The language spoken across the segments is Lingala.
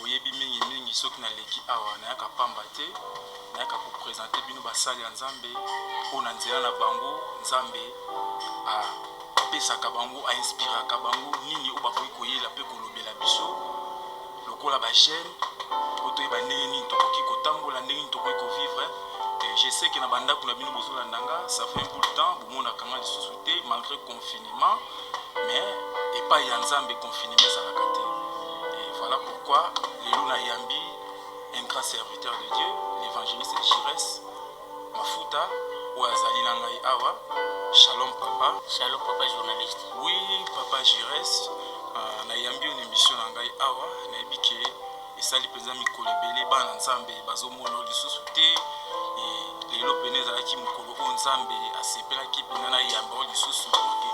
boyebi mingi soki naleki awa nayaka pamba te nayaka kopresente bino basali ya nzambe mpo na nzela na bango nzambe apesaka bango ainspiraka bango nini oyo bakoki koyela mpe kolobela biso lokola bagene po toyeba ndenge nini tokoki kotambola ndenge nini tokoki kovivre. Je sais que na bandako na bino bozolandanga ça fait un bout de temps bomonaka nga lisusu te malgré confinement mais epai ya nzambe confinement ezalaka te. Voilà pourquoi lelo nayambi un grand serviteur de Dieu, l'évangéliste Jires Mafuta oyo azali na ngai awa. Shalom papa. Shalom papa journaliste. Oui papa Jires, nayambi une émission na ngai awa nayebi ke esali mpenza mikolo ebele bana nzambe bazomona lisusu te. Lelo pene ezalaki mokolo oyo nzambe asepelaki mpena na yamba oyo lisusu poke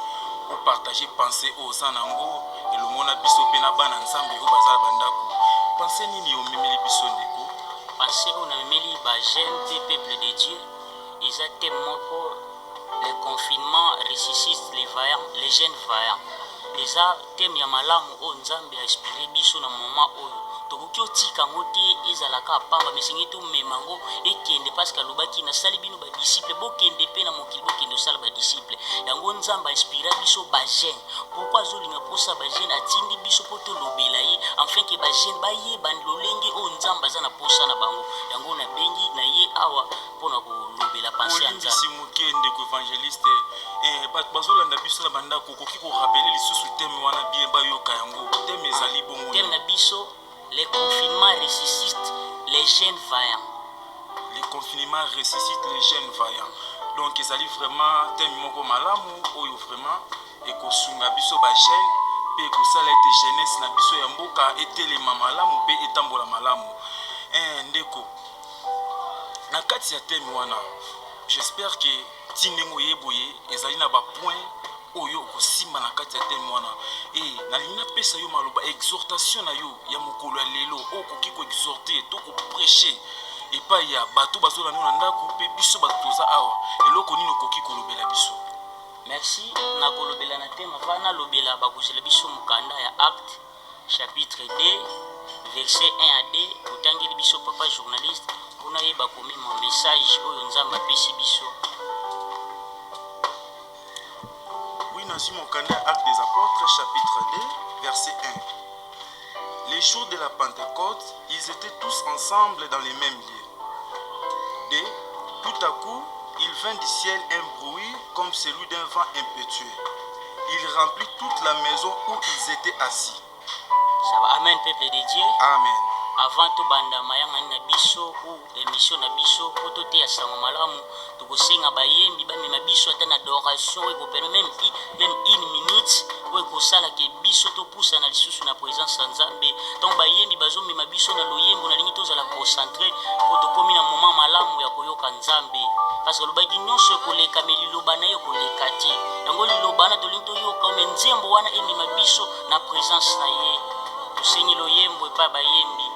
opartage pensé oyo oza nango elongo na biso mpe na bana nzambe oyo bazala bandako. Pensé nini omemeli biso ndeko? Pensé oyo namemeli bagene mpe peuple de Dieu eza te moko le confinement ressuscite les vaillants, les jeunes vaillants. Eza teme ya malamu oyo nzambe ainspire biso na moment oyo tokoki otika yango te ezalaka apamba mesengi tomema yango ekende parceke alobaki nasali bino badisiple bokende mpe na mokili bokende osala badisiple yango nzambe ainspira biso bagene. Pourkui azolinga mposa bagene atindi biso mpo tolobela ye enfin ke bagene bayeba lolenge oyo nzambe aza na mposa na bango yango nabengi na ye awa mpona kolobela pense ya nzambe moke ndeko évangéliste bato bazolanda biso na bandako okoki korapele lisusu teme wana bien bayoka yango teme ezali bongo teme na biso les confinements ressuscitent les jeunes vaillants. Les confinements ressuscitent les jeunes vaillants. Donc ezali vraiment thème moko malamu oyo vraiment ekosunga biso ba jeune pe ekosala ete jeunesse na biso ya mboka etelema malamu pe etambola malamu. Ndeko na kati ya thème wana j'espère que tindenge oyeboye ezali na ba point oyo kosimba na kati ya thème wana nalingi napesa yo maloba exhortation na yo ya mokolo ya lelo okoki koexhorte to koprêche epai ya bato bazolanda na ndako mpe biso bato toza awa eloko nini okoki kolobela biso? Merci. Nakolobela na thème avant nalobela bakozela biso mokanda ya Acte chapitre 2 verset 1 à 2 otangeli biso papa journaliste mpona yeba komema message oyo nzambe apesi biso. Nasi mokanda Actes des Apôtres chapitre 2 verset 1. Les jours de la Pentecôte, ils étaient tous ensemble dans les mêmes lieux. Tout à coup, il vint du ciel un bruit comme celui d'un vent impétueux. Il remplit toute la maison où ils étaient assis. Ça va, amen peuple de Dieu. Amen. Avant to banda mayanga na biso ou émission na biso poto te ya sango malamu tokosenga bayembi bamema biso ata na adoration oyo ekopena même une minute oyo ekosala ke biso topusa na lisusu na présence ya nzambe ntango bayembi bazomema biso na loyembo nalingi tozala concentré po tokomi na moment malamu ya koyoka nzambe parce que alobaki nyonso ekoleka me liloba na ye ekoleka te yango liloba na tolingi toyoka me nzembo wana emema biso na présence na ye tosengi loyembo epai bayembi.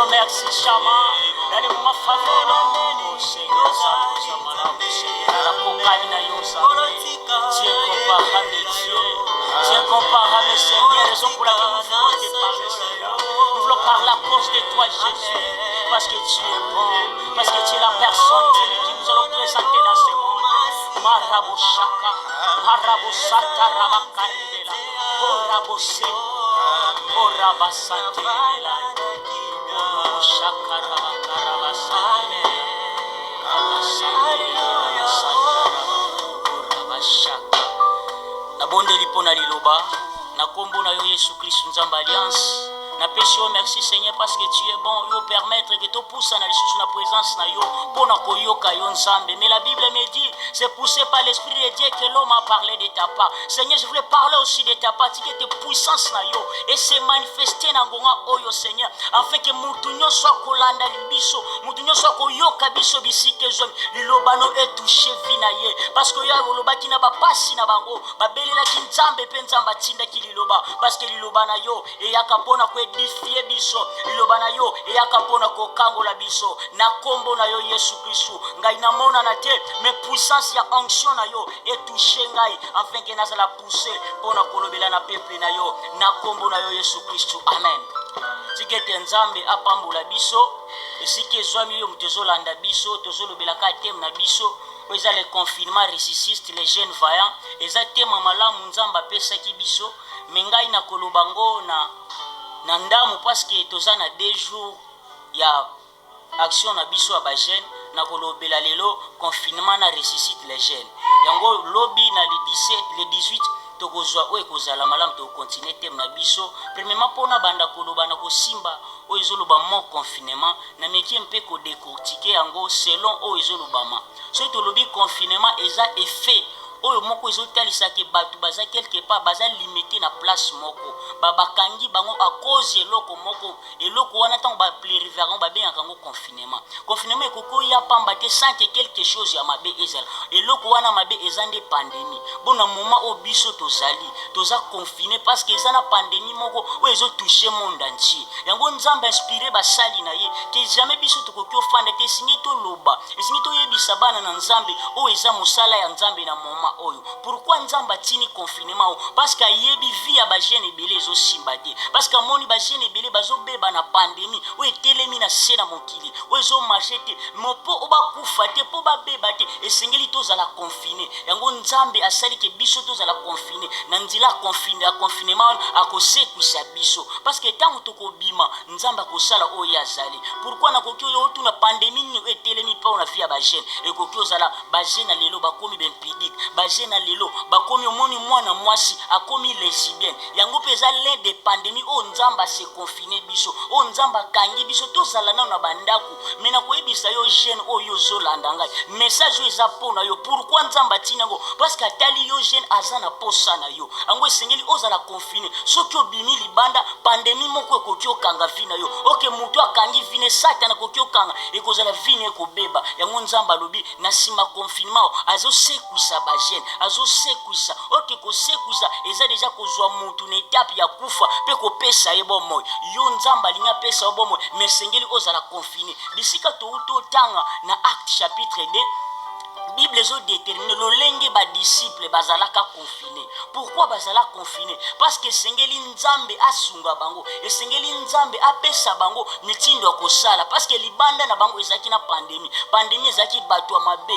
Oh merci Chama, dans les moments favorables, oh Seigneur, Seigneur, la cocaïne, tu es comparable, Dieu, tu es comparable, Seigneur, raison pour laquelle nous voulons te parler, Seigneur. Nous voulons parler à cause de toi, Jésus, parce que tu es bon, parce que tu es la personne qui nous allons présenter dans ce monde. Marabo Shaka, Marabo Sata Rabakaribela, Orabo Se, Oraba Santelela, Orabo Shaka Rabakaraba Santelela, Oraba Santelela, Oraba Shaka. Na bonde lipo na liloba, na kombo na yo Yesu Christ Nzamba Alliance. Na péché, merci Seigneur parce que tu es bon. Yo permettre que tu pousses dans la présence na yo pour na koyoka yo nzambe. Mais la Bible me dit, c'est poussé par l'Esprit de Dieu que l'homme a parlé de ta part. Seigneur, je voulais parler aussi de ta part, que tes puissances na yo et se manifester na ngonga oyo Seigneur, afin que mutunyo soit kolanda biso, mutunyo soit koyoka biso bisike zo lilobano et touché vinaye parce que ya loba kina ba pasi na bango babelela kinzambe pe nzamba tinda kililoba parce que liloba na yo e yakapona ko edifier biso liloba na yo e yakapona ko kangola biso na kombo na yo Yesu Kristo ngai na mona na te mais puissance ya onction na yo et toucher ngai afin que nazala pousser pona kolobela na peuple na yo na kombo na yo Yesu Kristo amen. Tikete nzambe apambola biso esike zwami yo mutezolanda biso tozolobelaka teme na biso oza le confinement ressuscite les jeunes vaillants eza tema malamu nzamba apesaki biso me ngai na kolobango na ndamu parce que toza na 2 jours ya action na biso ya bajeune na kolobela lelo confinement na ressuscite les jeunes yango lobi na le 17 le 18 tokozwa oyo ekozala malamu tokontinue teme na biso premièrement mpona banda koloba na kosimba oyo ezoloba mon confinement na meki mpe kodécortiquer yango selon oyo ezolobama soki tolobi confinement eza effet oyo moko ezotalisaki bato baza quelque part baza limité na place moko babakangi bango à cause eloko moko eloko wana ntango bapleriverango babengaka yango confinement ekoki oya pamba te sans que quelque chose ya mabe ezala eloko wana mabe eza nde pandémie bona moment oyo biso toza confiné parce que eza na pandémie moko oyo ezotouche monde entier yango nzambe inspiré basali na ye ke jamais biso tokoki ofanda te esingi toloba esingi toyebisa bana na nzambe oyo eza mosala ya nzambe na moment oyo pourquoi nzamba tini confinement parce que yebi vie ya ba jeune ebele zo simba te parce que moni ba jeune ebele bazo beba na pandémie o etelemi na sena mokili o zo marcher te mopo oba kufa te po ba beba te esengeli tozala confiné yango nzambe asali ke biso tozala confiné na nzila confinement akosekwisa biso parce que tango tokobima nzamba kosala oyo azali pourquoi na koki oyo tuna pandémie ni etelemi pa na vie ya ba jeune ekoki ozala ba jeune lelo bakomi bempidik na lelo bakomi omoni mwana mwasi akomi lesbienne yango peza l'un des pandémies o nzamba se confiner biso o nzamba kangi biso tozala na bandako mena koyebisa yo jeune oyo zolanda ngai message oyo eza pona yo pourquoi nzamba tina ngo parce que atali yo jeune aza na posa na yo yango esengeli ozala confiner soki obimi libanda pandémie moko ekoki okanga vi na yo oke mutu akangi vine satana koki okanga ekozala vine ekobeba yango nzamba alobi na nsima confinement azosekwisa bajene azosekwisa oke kosekwisa eza deja kozwa mutu na etape ya kufa mpe kopesa ye bomoi yo nzamba alingi apesa yo bomoi me esengeli ozala confine bisika touti otanga na acte chapitre 2 Bible ezo déterminer lolenge ba disciple bazalaka confiné. Pourquoi bazala confiné? Parce que sengeli nzambe asunga bango, esengeli nzambe apesa bango mitindo kosala parce que libanda na bango ezaki na pandémie ezaki bato mabe.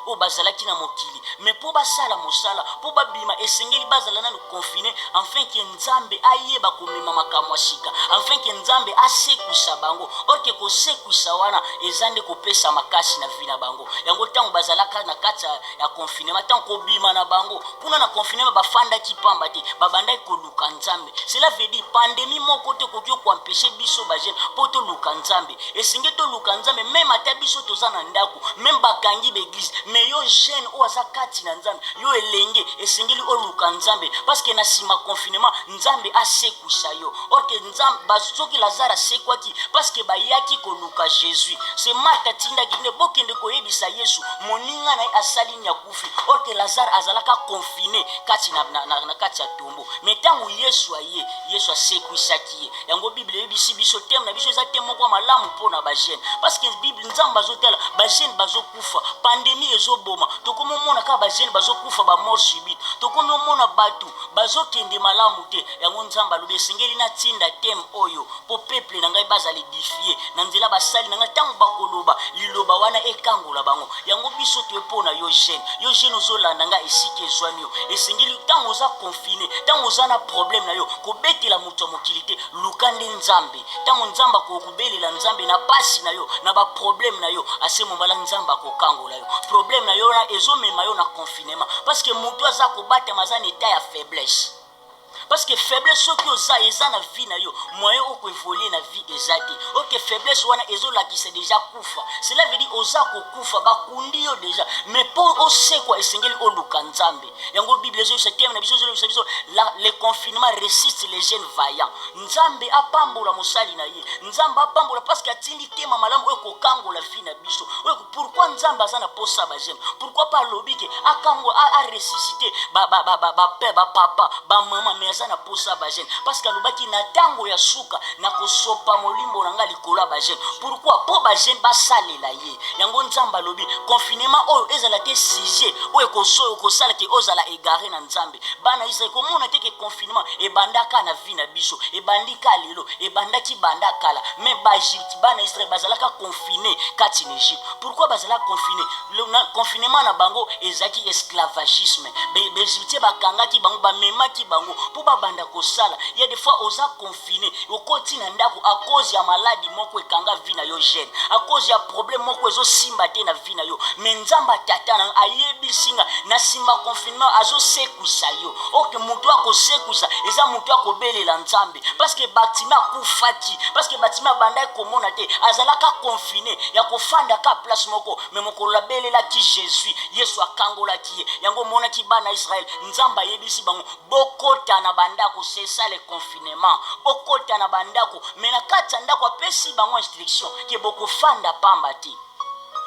O bazalaki na mokili mais po basala mosala po babima esengeli bazala na confiné afin que nzambe ayeba komema makamwa shika afin que nzambe asekwisa bango orke ko sekwisa wana ezande kopesa makasi na vina bango yango tango bazalaka na kati ya confinement tango ko bima na bango kuna na confinement bafanda kipamba te babanda ko luka nzambe cela veut dire pandémie moko te ko empêcher biso ba jeune po to luka nzambe esengeli to luka nzambe même ata biso tozana ndako même bakangi l'église mais yo jeune o aza kati na nzambe yo elenge esengeli oluka nzambe parce que na sima confinement nzambe asekuisa yo orke nzambe basoki Lazare asekwaki parce que bayaki koluka Jésus c'est Martha tindaki ne bokende koyebisa Yesu moninga na asali nya kufi orke Lazare azalaka confiné kati na kati ya tombo mais tangu Yesu aye Yesu asekwisaki ye yango Bible yebisi biso teme na biso eza teme moko malamu mpona ba jeune parce que Bible nzambe bazotala ba jeune bazokufa pandémie ezoboma tokomomona ka ba jeune bazokufa ba mort subite tokomomona batu bazokende malamu te yango nzambe alobi esengeli na tinda teme oyo po peuple na ngai bazali défier na nzela basali na ngai tango bakoloba liloba wana ekangola bango yango biso toepona yo jeune ozolanda ngai esike ezwani yo esengeli tango oza confiné tango oza na problème na yo kobetela moto mokili te luka nde nzambe tango nzambe akokubelela nzambe na pasi na yo na ba problème na yo ase mombala nzambe akokangola yo problème na yo na ezomema yo na confinement parce que moto aza kobata maza na état ya faiblesse parce que faiblesse soki oza eza na vie na yo moyen okoevolue na vie eza te oke faiblesse wana ezolakisa déjà kufa cela veut dire oza kokufa bakundi yo déjà mais po osekwa esengeli oluka nzambe yango Bible ezoyebisa teme na biso ezolobisa biso le confinement résiste les jeunes vaillants nzambe apambola mosali na ye nzambe apambola parce que atindi tema malamu oyo kokangola vie na biso pourquoi nzambe aza na posa ba jeune pourquoi pas alobi ke akangola a ressusciter ba papa ba mama mais aza na posa ba jeune parce que alobaki na tango ya suka na kosopa molimbo na nga likolo ba jeune pourquoi po ba jeune basalela ye yango nzambe alobi confinement oyo ezala te sujet oyo kosoyo kosala ke ozala égaré na nzambe bana Israël komona te ke confinement ebandaka na vie na biso ebandika lelo ebandaki bandakala mais ba Egypte bana Israël bazalaka confiné kati na Egypte pourquoi bazalaka confiné le confinement na bango ezaki esclavagisme be Egypte bakangaki bango bamemaki bango po babanda kosala il y a des fois oza confiné okoti na ndako à cause ya maladie moko ekanga vie na yo jeune à cause ya problème moko ezosimba te na vie na yo mais nzamba tata na ayebisinga na simba confinement azosekuisa yo oke mutu akosekuisa eza mutu akobelela nzambe parce que batima kufaki parce que batima banda komona te azalaka confiné ya kofanda ka place moko mais moko labelela ki Jésus Yesu akangola ki yango mona ki bana Israël nzamba yebisi bango bokota na bandako c'est ça le confinement bokota na bandako mais na kati ndako apesi bango instruction ke bokofanda pamba te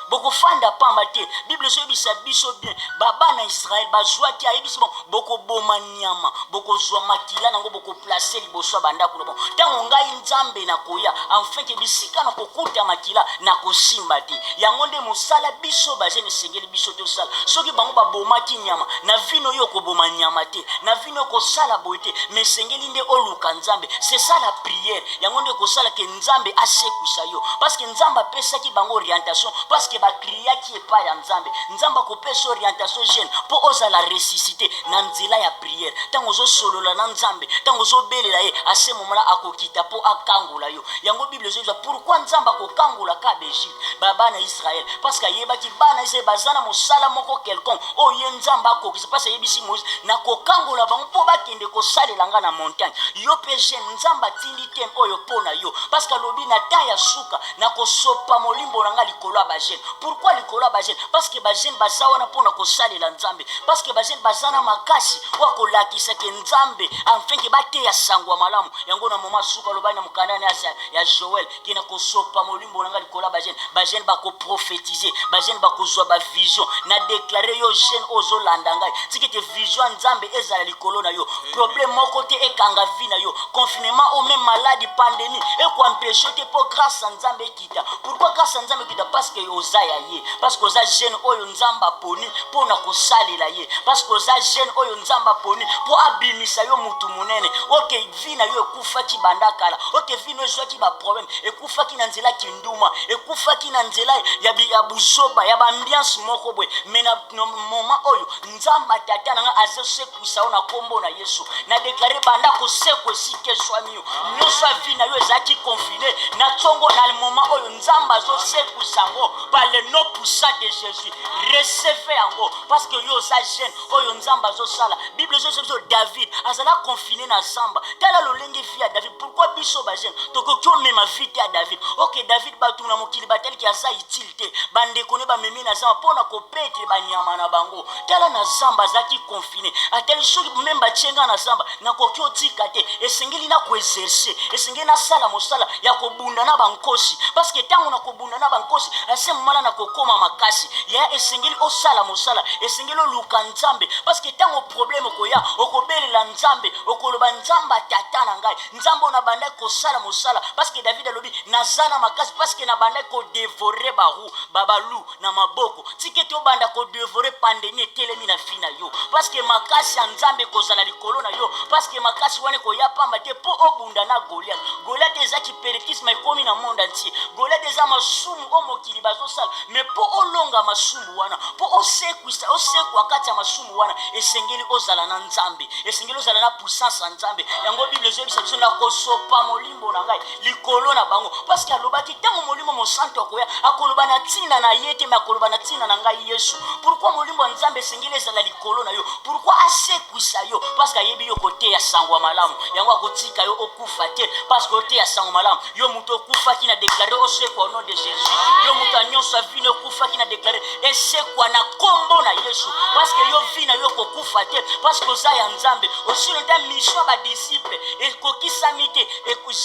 bokofanda pamba te Bible ezobisa biso bien baba na Israël bazwaki ayebisi bon bokoboma nyama bokozwa makila nango bokoplacer liboso bandako bon tango ngai nzambe na koya enfin ke bisika na kokuta makila na kosimba te yango nde mosala biso bazene sengeli biso te osala soki bango babomaki nyama na vino yo koboma nyama te na vino kosala boite mais sengeli nde oluka nzambe c'est ça la prière yango nde kosala ke nzambe asekuisa yo parce que nzambe apesaki bango orientation parce que bakriaki epa ya nzambe akopesa orientation jeune po ozala ressuscité na nzela ya prière tango ozosolola na nzambe tango ozobelela ye ase momala akokita po akangola yo yango Bible ezoyebisa pourquoi nzambe akokangola ka Belgique bana Israël parce que ayebaki bana Israël bazana mosala moko quelconque oye nzambe akokisa parce ayebisi Moïse na kokangola bango po bakende kosalela nga na montagne yo pe jeune nzambe atindi tem oyo pona yo parce que alobi na ta ya suka na kosopa molimbo na nga likolo ba jeune pourquoi likolo ba jeune parce que ba jeune bazawana pona kosalela nzambe parce que ba jeune bazana makasi wa kolakisa ke nzambe enfin ke bate ya sangwa malamu yango na moma suka loba na mukandani ya Joël ki na kosopa molimbo na nga likolo ba jeune bako prophétiser ba jeune bakozwa ba vision na déclarer yo jeune ozolanda ngai tikete vision nzambe ezala likolo na yo problème moko te ekanga vie na yo confinement ou même maladie pandémie et ko empêcher te pour grâce à nzambe kita pourquoi grâce à nzambe kita parce que oza ya ye parce que oza jeune oyo nzamba poni pona kosalela ye parce que oza jeune oyo nzamba poni po abimisa yo mutu munene oke vie na yo ekufaki bandakala oke vie no ezwaki ba problème ekufaki na nzela kinduma ekufaki na nzela ya buzoba ya ambiance moko bwe mena moment oyo nzamba tata nanga azosekuisa ona kombo na Yesu na déclarer banda ko sekwe sike swamiyo nyoswa vie na yo ezaki confiné na tongo na moment oyo nzamba azosekuisa ngo pa dans le nom puissant de Jésus. Recevez yango parce que yo za jeune oyo nzamba zo sala. Bible zo David azala confiné na zamba. Tala lolenge vie à David. Pourquoi biso ba jeune toko kyo mema vite à David. OK David ba tuna mokili batel ki aza utilité. Bande kone ba memi na zamba pona ko petre ba nyama na bango. Tala na zamba zaki confiné. Atel soki memba chenga na zamba na kokyo tika te. Esengeli na ko exercer. Esengeli na sala mosala ya ko bunda na bankosi parce que tango na ko bunda na bankosi ase mala na kokoma makasi ya esengeli osala mosala esengeli luka nzambe parce que tango problème koya okobelela nzambe okoloba nzamba tata na ngai nzambo na banda ko sala mosala parce que David alobi nazana makasi parce que na banda ko dévorer baru babalu na maboko tikete obanda ko dévorer pandemie telemi na fina yo parce que makasi ya nzambe kozala likolo na yo parce que makasi wane koya pamba te po obunda na Goliath ezaki peritisme ekomi na monde entier Goliath eza masumu o mokili bazosala mais po olonga masumu wana po osekwa kati ya masumu wana esengeli ozala na nzambe esengeli ozala na puissance ya nzambe yango Bible ezobisa biso na kosopa molimbo na ngai likolo na bango parce que alobaki tango molimo mosantu akoya akoloba na ntina na ye te mais akoloba na ntina na ngai Yesu pourquoi molimbo ya nzambe esengeli ezala likolo na yo pourquoi asekwisa yo parce que ayebi yo koteya sango ya malamu yango akotika yo okufa te parce que oteya sango malamu yo muto okufaki na déclaré osekwa au nom de Jésus yo muto nyonso avine okufaki na déclaré esekwa na kombo na Yesu parce que yo vina yo kokufa te parce que oza ya nzambe aussi longtemps mission ba disciple ekokisami te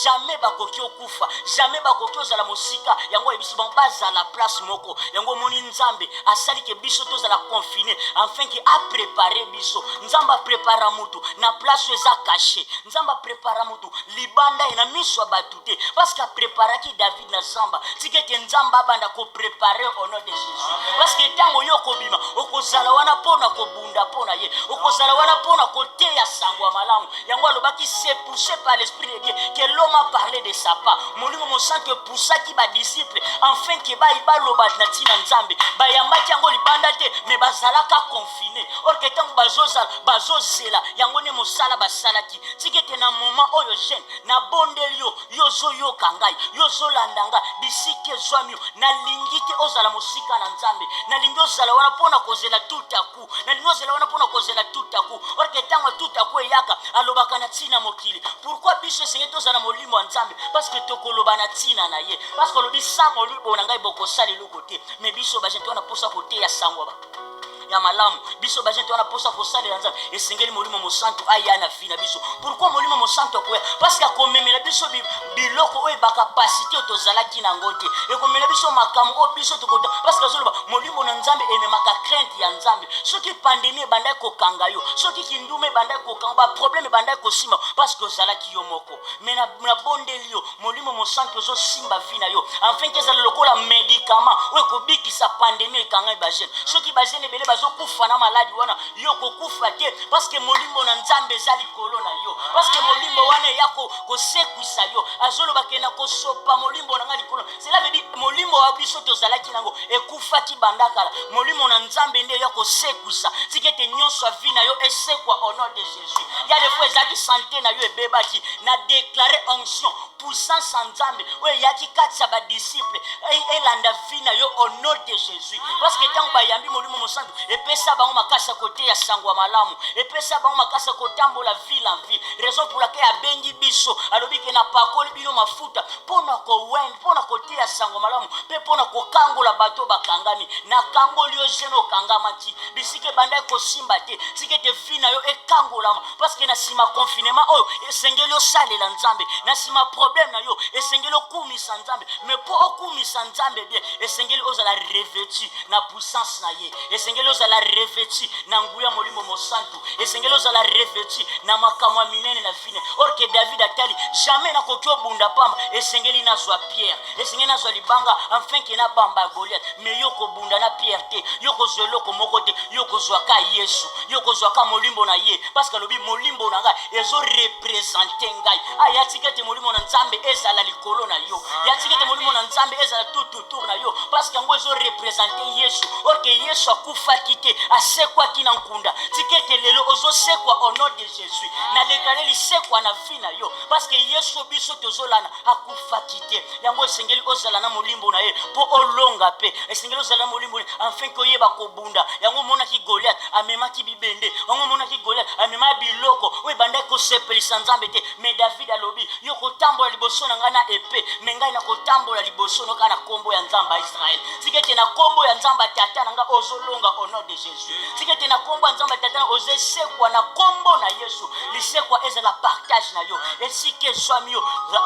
jamais bakoki okufa jamais bakoki ozala mosika yango ebiso bazala place moko yango moni nzambe asali ke biso tozala confiné afin que a préparer biso nzamba prépara mutu na place eza caché nzamba prépara mutu libanda ina miso batute parce que préparaki David na zamba tikete nzamba banda ko préparer au nom de Jésus parce que tango yo kobima okozala wana pona kobunda pona ye okozala wana pona koteya sangwa malamu yango alobaki c'est poussé par l'esprit de Dieu que l'homme a parlé de sa part molimo mosantu poussaki ba disciple enfin que ba loba na tina nzambe ba yambaki yango libanda te mais bazalaka confiné or que tango bazozela yango ne mosala basalaki tikete na moment oyo jeune na bondelio yozo yo kangai yozo landanga bisike zwamio na lingite ozala mosika na nzambe na lingi ozala wana pona kozela tutaku na lingi ozala wana pona kozela tutaku or que tango tutaku eyaka alobaka na tina mokili pourquoi biso senge tozala molimo wa nzambe parce que tokoloba na tina na ye parce que lobi sango libo na ngai bokosali lokote mais biso bajente wana posa kote ya sango ba ya malamu biso bajente wana posa kosalela nzambe esengeli molimo mosantu aya na fina biso pourquoi molimo mosantu akoya parce que akomemela biso biloko oyo bakapasité tozalaki na ngote ekomemela biso makambo oyo biso tokota parce que azoloba molimo na nzambe ememaka crainte ya nzambe soki pandemie ebandaki kokanga yo soki kindume ebandaki kokanga baproblème ebandaki kosima parce que ozalaki yo moko mais na bondeli yo molimo mosantu ozosimba vi na yo enfin kezala lokola médicament oyo ekobikisa pandemie ekanga bajene soki bajene ebele bazokufa na maladi wana yo kokufa te parce que molimo na nzambe eza likolo na yo parce que molimo wana eya kosekwisa yo azolobake na kosopa molimo na nga likolo cela veut dire molimo wa biso tozalaki nango ekufaki banda kala molimo na nzambe nde eya kosekwisa tikete nyonso avi na yo esekwa au nom de Jésus ya des fois ezalaki santé na yo ebebaki na déclarer onction puissance en nzambe oyo eyaki kati ya badisciple elanda vi na yo au nom de Jésus parce que ntango bayambi molimo mosantu epesa bango makasi ya koteya sango ya malamu epesa bango makasi ya kotambola ville en ville raison pour laquelle abengi biso alobi ke na pakoli bino mafuta mpona kowende mpona koteya sango malamu mpe mpona kokangola bato bakangami na kangoli yo jeune okangamaki bisika ebandaki kosimba te sika ete vi na yo ekangolama parce que na nsima confinement oyo esengeli osalela nzambe na nsima problème na yo esengeli okumisa nzambe mais mpo okumisa nzambe bien esengeli ozala revêtu na puissance na ye esengeli ozala revêtu na nguya molimo mosantu esengeli ozala revêtu na makamwa minene na vine or que David atali jamais na koki obunda pamba esengeli nazwa Pierre esengeli nazwa libanga enfin ke na bamba Goliath mais yo kobunda na Pierre te yo kozwa eloko moko te yo kozwa ka Yesu yo kozwa ka molimbo na ye parce que lobi molimbo na ngai ezo représenter ngai aya tikete molimbo na nzambe nzambe ezala likolo na yo ya tikete molimo na nzambe ezala tout autour na yo parce que yango ezo représenter Yesu orke Yesu akufaki te asekwaki na nkunda tikete lelo ozosekwa au nom de Jésus na déclarer lisekwa na vie na yo parce que Yesu biso tozolana akufaki te yango esengeli ozala na molimbo na ye po olonga pe esengeli ozala na molimbo enfin que oyeba kobunda yango monaki Goliath amemaki bibende yango monaki Goliath amema biloko oyo bandaki kosepelisa nzambe te mais David alobi yo kotambola liboso na ngai na epée mais ngai na kotambola liboso noka na kombo ya nzambe ya Israel tikete na kombo ya nzambe tata na ngai ozolonga au nom de Jésus tikete na kombo ya nzambe tata na ozesekwa na kombo na Yesu lisekwa ezala partage na yo esike zwami yo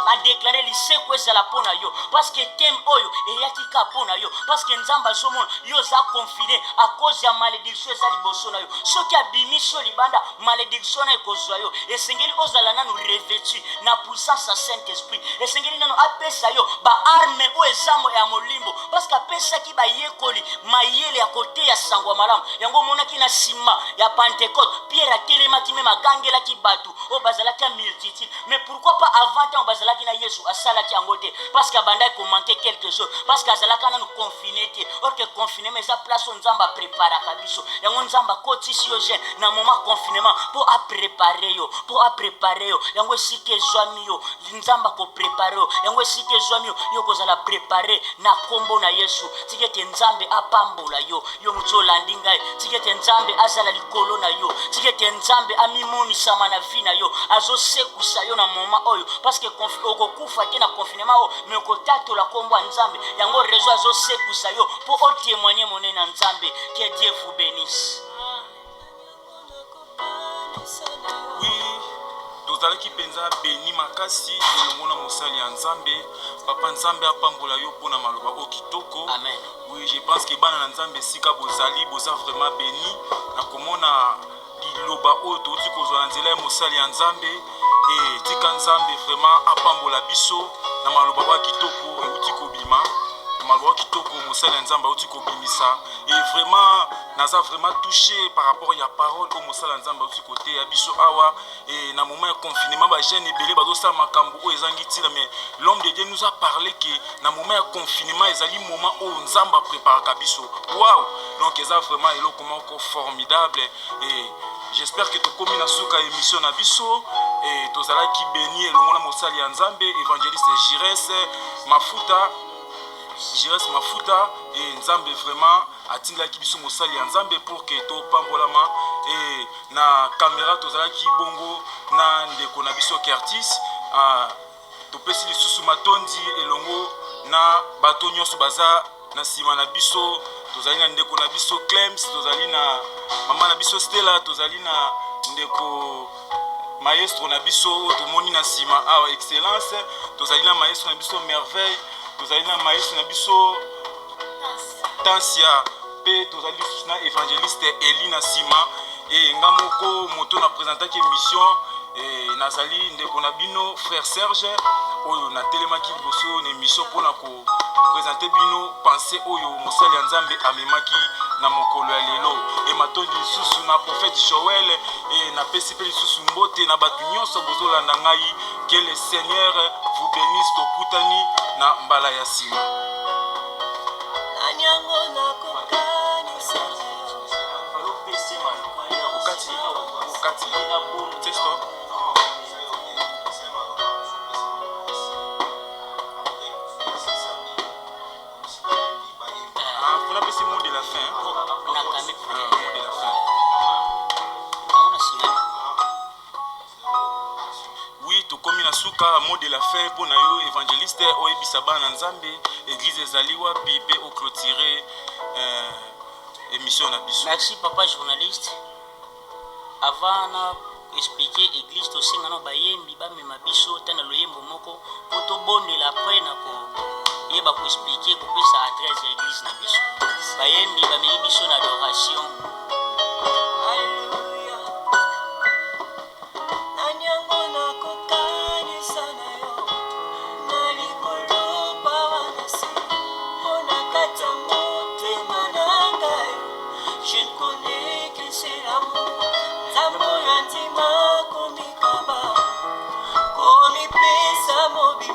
a déclarer lisekwa ezala pona yo parce que thème oyo eyaki ka pona yo parce que nzambe azomona yo za confiné à cause ya malédiction eza liboso na yo soki abimiso libanda malédiction na ekozwa yo esengeli ozala nanu revêtu na puissance ya Saint-Esprit esengeli nanu apesa yo baarme oyo ezamo ya molimbo parce que apesaki bayekoli mayele ya kote ya sango ya malamu yango omonaki na nsima ya Pentecôte Pierre atelemaki meme agangelaki bato oyo bazalaki ya multitude mais pourquoi pas avant ntango bazalaki na Yesu asalaki yango te parce que abandaki komanke quelque chose parce que azalaka nanu confiné te or que confinement eza place oyo nzambe apreparaka biso yango nzambe akotisi yo jeune na moment confinement po aprepare yo yango esika ezwami yo nzambe akoprepare yo yango esika ezwami yo kozala prepare na kombo na Yesu tikete nzambe apambola yo moto olandi ngai tikete nzambe azala likolo na yo tikete nzambe amimonisama na vi na yo azosekusa yo na moment oyo parce que okokufa te na confinement oyo mais okotatola kombo ya nzambe yango réseau azosekusa yo po otémoigner monene na nzambe. Que Dieu vous bénisse. Oui, tozalaki penza beni makasi elongo na mosali ya nzambe papa nzambe apambola yo mpona maloba o kitoko. Amen. Oui, je pense que bana na nzambe sika bozali boza vraiment béni na komona liloba oyo touti kozwa na nzela ya mosali ya nzambe et tika nzambe vraiment apambola biso na maloba ba kitoko euti kobima maloba kitoko mosali ya nzambe euti kobimisa et vraiment naza vraiment touché par rapport ya parole au mosali ya nzambe euti kote ya biso awa et na moment ya confinement ba jeune ebele bazosala makambo oyo ezangi tila mais l'homme de Dieu nous a parlé que na moment ya confinement ezali moment oyo nzambe apreparaka biso. Waouh, donc eza vraiment eloko moko formidable et j'espère que tokomi na suka émission na biso et tozalaki béni elongo na mosali ya nzambe évangéliste Jires Mafuta et nzambe vraiment atindaki biso mosali ya nzambe pour que topambolama et na caméra tozalaki bongo na ndeko na biso Curtis topesi lisusu matondi elongo na bato nyonso baza na nsima na biso tozali na ndeko na biso Clems tozali na mama na biso Stella tozali na ndeko maestro na biso tomoni na nsima awa excellence tozali na maestro na biso Merveille tozali na maestro na biso Tansia pe tozali na évangéliste Eli na nsima et nga moko moto na présentaki émission et nazali ndeko na bino frère Serge oyo na telemaki liboso na émission mpona ko présenter bino pensée oyo mosali ya nzambe amemaki na mokolo ya lelo et matondi lisusu na prophète Joël et na pesi pe lisusu mbote na bato nyonso bozolanda ngai que le Seigneur vous bénisse tokutani na mbala ya nsima. Mot de la fin pour nayo évangéliste oyebisa bana nzambe église ezali wapi pe au clôturer émission na biso. Merci papa journaliste. Avant na expliquer église to senga no bayembi ba mema biso tana loyembo moko poto bondela après na ko yeba ko expliquer ko pesa adresse ya église na biso. Bayembi ba memi biso na adoration. Komi pesa mobi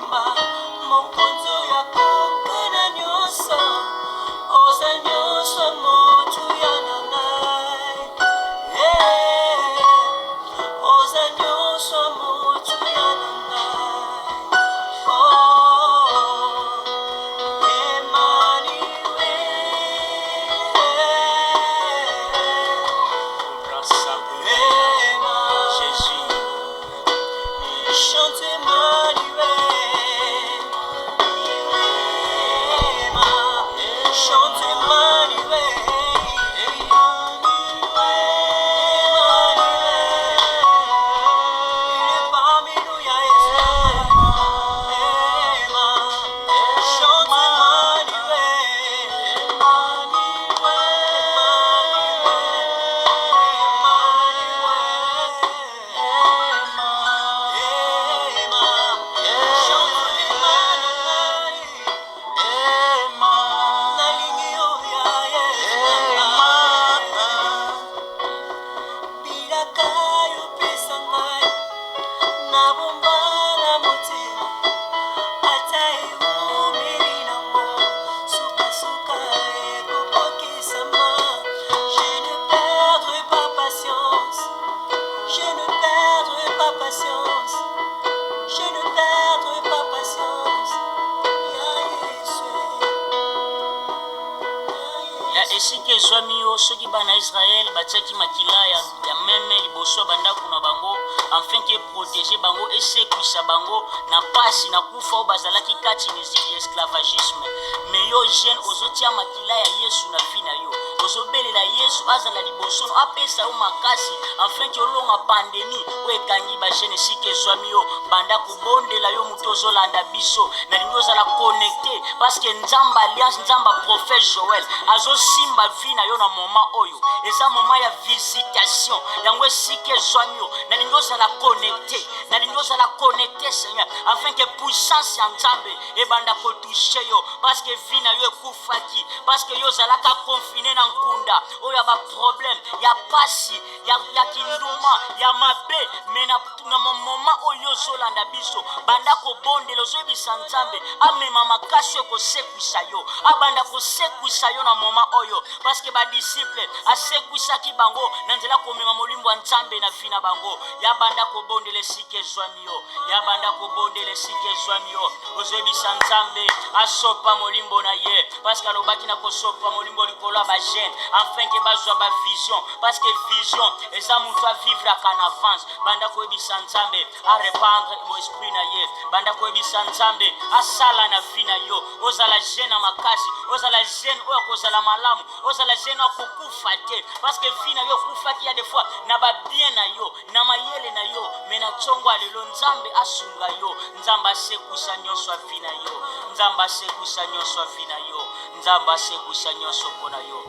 esika ezwami yo soki bana Israël batiaki makila ya meme liboso banda kuna bango afin ke protéger bango esekwisa bango na pasi na kufa o bazalaki kati na esclavagisme mais yo jeune ozotia makila ya Yesu na vie na yo ozobelela Yesu azala liboso no apesa yo makasi afin ke olonga pandémie o ekangi ba jeune esika ezwami yo banda kobondela yo muto ozolanda biso na lingi ozala connecté parce que Nzamba alliance Nzamba prophète Joël simba vie na yo na moment oyo eza moment ya visitation yango esika ezwami yo na lingi ozala connecté na lingi ozala connecté Seigneur afin que puissance ya Nzambe ebanda kotouche yo parce que vie na yo ekufaki parce que yo ozalaka confiné na nkunda oyo ya ba problème ya pasi ya kinduma ya mabe mais na moment oyo ozolanda biso banda kobondela ozoyebisa Nzambe amema makasi ekosekwisa yo abanda kosekwisa yo na moment oyo parce que ba disciple asekwisaki bango na nzela komema molimbo wa Nzambe na fina bango ya banda kobondela esika ezwami yo ya banda kobondela esika ezwami yo ozoyebisa Nzambe asopa molimbo na ye parce que alobaki na kosopa molimbo likolo ba jeune afin que bazwa ba vision parce que vision eza mutu a vivre en avance banda koyebisa Nzambe a répandre mon esprit na ye banda koyebisa Nzambe asala na vie na yo ozala jeune makasi ozala jeune oyo kozala malamu ozala jeune akokufa te parce que vie na yo kufaki ya des fois na ba bien na yo na mayele na yo mais na tsongo alelo Nzambe asunga yo Nzambe asekusa nyonso vie na yo Nzambe asekusa nyonso vie na yo Nzambe asekusa nyonso pona yo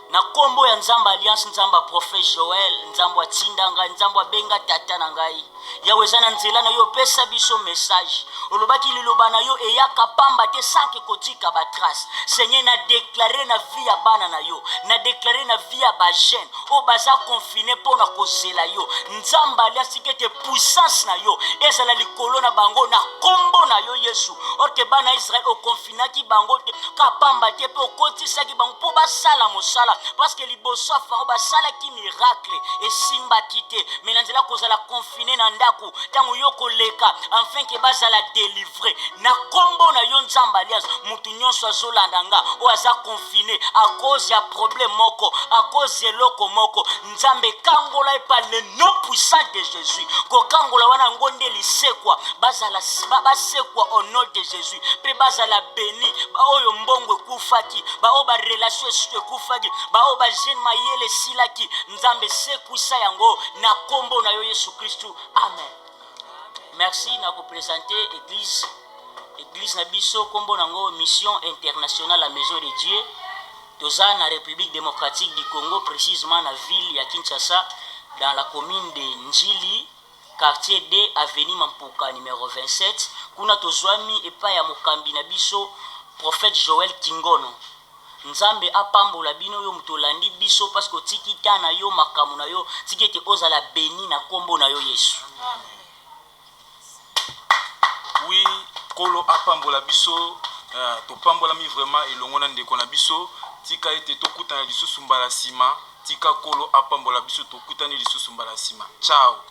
na kombo ya Nzambe alliance Nzamba prophète Joël Nzambe atinda ngai Nzambe abenga tata na ngai yawe zana nzela na yo pesa biso message olobaki liloba na yo eyaka pamba te sanke kotika ba trace Seigneur na déclarer na vie ya bana na yo na déclarer na vie ya ba jeune o baza confiné pona kozela yo Nzamba aliasike te puissance na yo ezala likolo na bango na kombo na yo Yesu orke bana Israël o confinaki bango te ka pamba te po kotisaki bango po basala mosala parce que liboso fa basala ki miracle et simba kité mais na nzela kozala confiné na ndako tango yo koleka enfin ke bazala délivrer na kombo na yo Nzamba alliance mutu nyonso azolanda nga o aza confiné à cause ya problème moko à cause eloko moko Nzambe kangola epa le nom puissant de Jésus ko kangola wana ngonde lisekwa bazala basekwa au nom de Jésus pe bazala béni ba oyo mbongo kufaki ba o ba relation kufaki ba o ba jeune mayele silaki Nzambe sekuisa yango na kombo na yo Yesu Kristu amen. Merci na ko présenter église na biso kombo nango mission internationale la maison de Dieu toza na République démocratique du Congo précisément na ville ya Kinshasa dans la commune de Njili quartier D avenue Mampuka numéro 27 kuna tozwami epa ya mokambi na biso prophète Joël Kingono Nzambe apambola bino yo mutolandi biso parce que tikita na yo makamu na yo tikete ozala béni na kombo na yo Yesu oui kolo apambola biso topambolami vraiment elongo na ndeko na biso tika ete tokutana lisusu mbala nsima tika kolo apambola biso tokutani lisusu mbala nsima ciao.